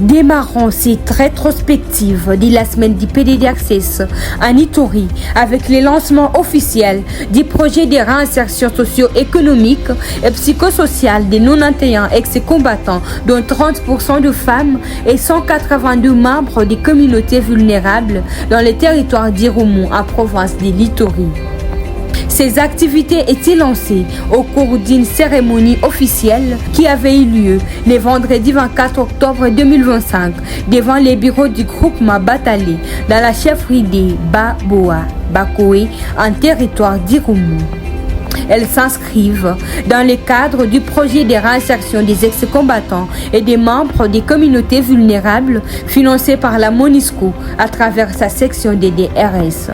Démarrons cette rétrospective de la semaine du PDD Access en Ituri avec le lancement officiel du projet de réinsertion socio-économique et psychosociale des 91 ex-combattants, dont 30% de femmes et 182 membres des communautés vulnérables dans les territoires d'Irumu en province de l'Ituri. Ces activités étaient lancées au cours d'une cérémonie officielle qui avait eu lieu le vendredi 24 octobre 2025 devant les bureaux du groupement Batalé dans la chefferie de Baboa, Bakoé, en territoire d'Irumu. Elles s'inscrivent dans le cadre du projet de réinsertion des ex-combattants et des membres des communautés vulnérables financé par la MONUSCO à travers sa section des DRS.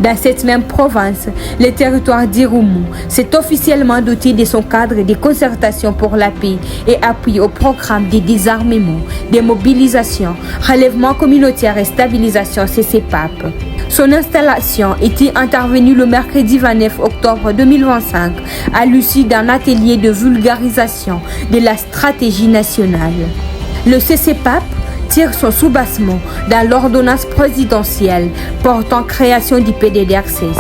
Dans cette même province, le territoire d'Irumu s'est officiellement doté de son cadre de concertation pour la paix et appui au programme de désarmement, de mobilisation, relèvement communautaire et stabilisation CCPAP. Son installation était intervenue le mercredi 29 octobre 2025 à l'issue d'un atelier de vulgarisation de la stratégie nationale. Le CCPAP tire son soubassement dans l'ordonnance présidentielle portant création du PDD Access.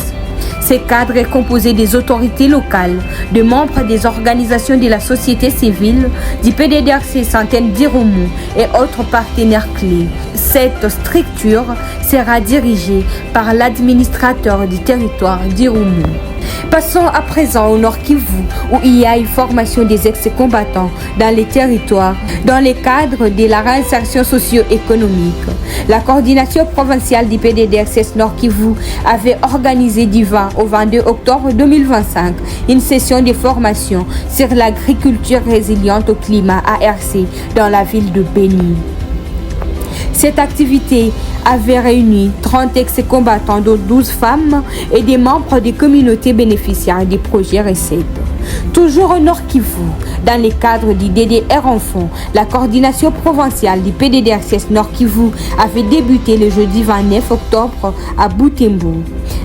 Ce cadre est composé des autorités locales, de membres des organisations de la société civile, du PDD Access Antenne d'Irumu et autres partenaires clés. Cette structure sera dirigée par l'administrateur du territoire d'Irumu. Passons à présent au Nord Kivu, où il y a une formation des ex-combattants dans les territoires, dans le cadre de la réinsertion socio-économique. La coordination provinciale du PDD Access Nord Kivu avait organisé du 20 au 22 octobre 2025 une session de formation sur l'agriculture résiliente au climat ARC dans la ville de Beni. Cette activité avait réuni 30 ex-combattants, dont 12 femmes et des membres des communautés bénéficiaires du projet RECEP. Toujours au Nord Kivu, dans le cadre du DDR Enfants, la coordination provinciale du PDD Access Nord Kivu avait débuté le jeudi 29 octobre à Butembo.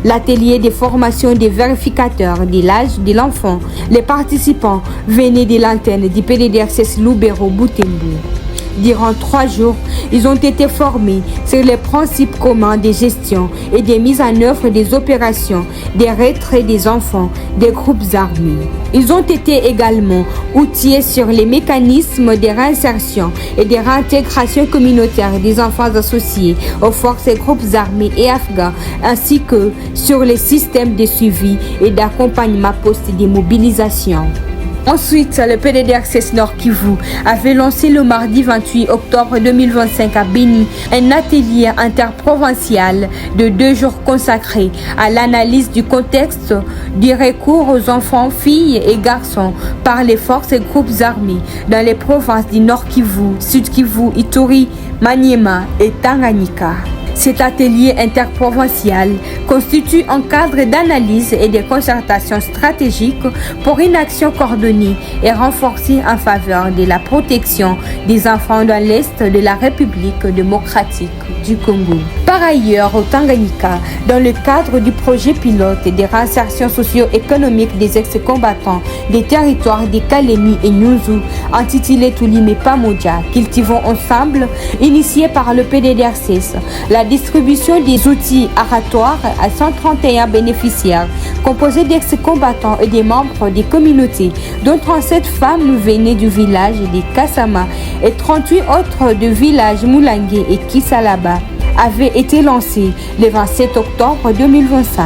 L'atelier de formation des vérificateurs de l'âge de l'enfant, les participants venaient de l'antenne du PDD Access Lubero Butembo. Durant 3 jours, ils ont été formés sur les principes communs de gestion et de mise en œuvre des opérations de retrait des enfants des groupes armés. Ils ont été également outillés sur les mécanismes de réinsertion et de réintégration communautaire des enfants associés aux forces et groupes armés et afghans, ainsi que sur les systèmes de suivi et d'accompagnement post-démobilisation. Ensuite, le PDD Access Nord Kivu avait lancé le mardi 28 octobre 2025 à Beni un atelier interprovincial de 2 jours consacré à l'analyse du contexte du recours aux enfants, filles et garçons par les forces et groupes armés dans les provinces du Nord Kivu, Sud Kivu, Ituri, Maniema et Tanganyika. Cet atelier interprovincial constitue un cadre d'analyse et de concertation stratégique pour une action coordonnée et renforcée en faveur de la protection des enfants dans l'Est de la République démocratique du Congo. Par ailleurs, au Tanganyika, dans le cadre du projet pilote de réinsertion socio-économique des ex-combattants des territoires de Kalemi et Nyuzu, intitulé Tulime Pamoja, Cultivons ensemble, initié par le PDD Access, la distribution des outils aratoires à 131 bénéficiaires, composés d'ex-combattants et des membres des communautés, dont 37 femmes venaient du village de Kassama et 38 autres du village Moulangue et Kisalaba, avait été lancé le 27 octobre 2025.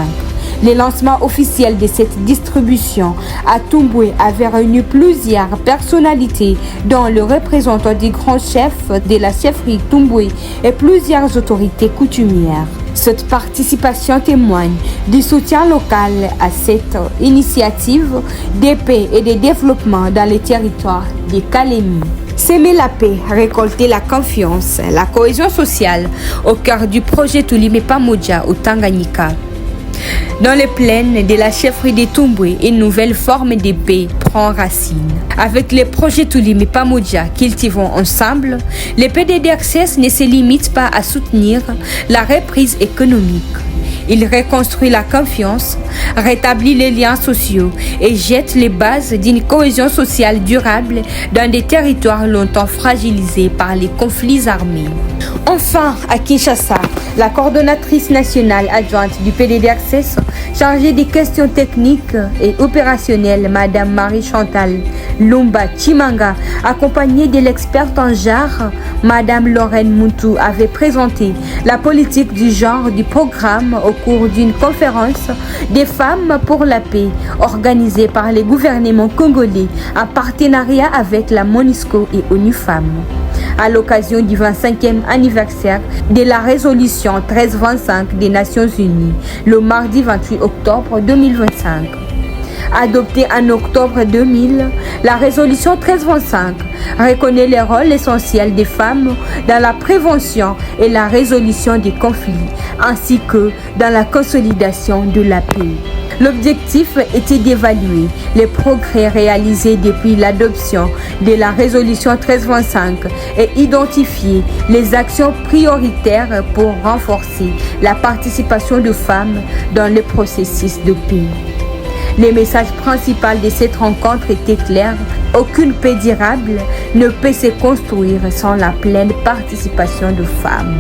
Le lancement officiel de cette distribution à Tumbwe avait réuni plusieurs personnalités, dont le représentant du grand chef de la chefferie Tumbwe et plusieurs autorités coutumières. Cette participation témoigne du soutien local à cette initiative de paix et de développement dans les territoires de Kalemi. S'aimer la paix, récolter la confiance, la cohésion sociale au cœur du projet Tulime Pamoja au Tanganyika. Dans les plaines de la chefferie de Tumbwe, une nouvelle forme de paix prend racine. Avec le projet Tulime Pamoja, cultivons ensemble, le PDD Access ne se limite pas à soutenir la reprise économique Il reconstruit la confiance, rétablit les liens sociaux et jette les bases d'une cohésion sociale durable dans des territoires longtemps fragilisés par les conflits armés. Enfin, à Kinshasa, la coordonnatrice nationale adjointe du PDD Access, chargée des questions techniques et opérationnelles, Madame Marie-Chantal Lumba Chimanga, accompagnée de l'experte en genre, Madame Lorraine Moutou, avait présenté la politique du genre du programme au cours d'une conférence des femmes pour la paix organisée par les gouvernements congolais en partenariat avec la MONUSCO et ONU Femmes, à l'occasion du 25e anniversaire de la résolution 1325 des Nations Unies, le mardi 28 octobre 2025. Adoptée en octobre 2000, la résolution 1325 reconnaît le rôle essentiel des femmes dans la prévention et la résolution des conflits, ainsi que dans la consolidation de la paix. L'objectif était d'évaluer les progrès réalisés depuis l'adoption de la résolution 1325 et identifier les actions prioritaires pour renforcer la participation des femmes dans le processus de paix. Les messages principaux de cette rencontre étaient clairs. Aucune paix durable ne peut se construire sans la pleine participation des femmes.